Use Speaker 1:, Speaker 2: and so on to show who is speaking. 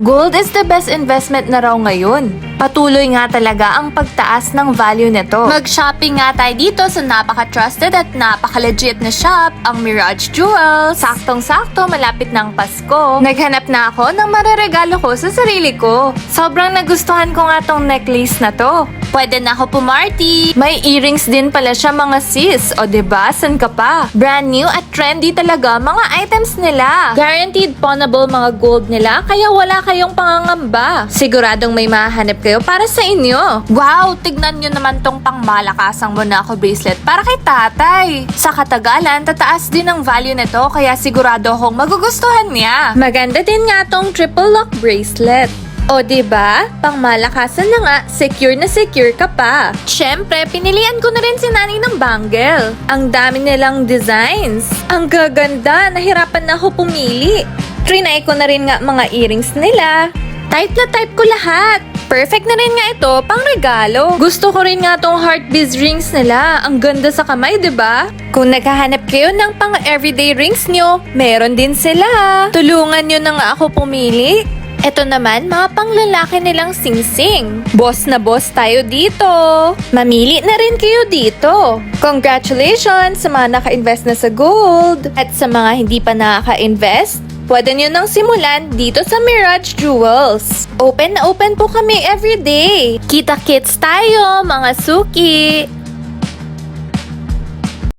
Speaker 1: Gold is the best investment na raw ngayon. Patuloy nga talaga ang pagtaas ng value nito. Mag-shopping nga tayo dito sa napaka-trusted at napaka-legit na shop, ang Mirage Jewels. Saktong-sakto, malapit ng Pasko. Naghanap na ako ng mareregalo ko sa sarili ko. Sobrang nagustuhan ko nga tong necklace na to. Pwede na ako pumarty. May earrings din pala siya mga sis. O diba, san ka pa? Brand new at trendy talaga mga items nila. Guaranteed pawnable mga gold nila, kaya wala kayong pangangamba. Siguradong may mahanap kayo para sa inyo. Wow, tignan nyo naman tong pangmalakasang Monaco bracelet para kay tatay. Sa katagalan, tataas din ang value nito, kaya sigurado akong magugustuhan niya. Maganda din nga tong triple lock bracelet. O diba? Pangmalakasan na nga, secure na secure ka pa. Siyempre, pinilian ko na rin si Nani ng bangle. Ang dami nilang designs. Ang gaganda, nahirapan na ako pumili. Trinay ko na rin nga mga earrings nila. Type na type ko lahat. Perfect na rin nga ito, pang regalo. Gusto ko rin nga tong heart beads rings nila. Ang ganda sa kamay, diba? Kung naghahanap kayo ng pang everyday rings nyo, meron din sila. Tulungan nyo na nga ako pumili. Ito naman, mga panglalaki nilang sing-sing. Boss na boss tayo dito. Mamili na rin kayo dito. Congratulations sa mga naka-invest na sa gold. At sa mga hindi pa nakaka-invest, pwede nyo nang simulan dito sa Mirage Jewels. Open na open po kami everyday. Kita-kits tayo, mga suki.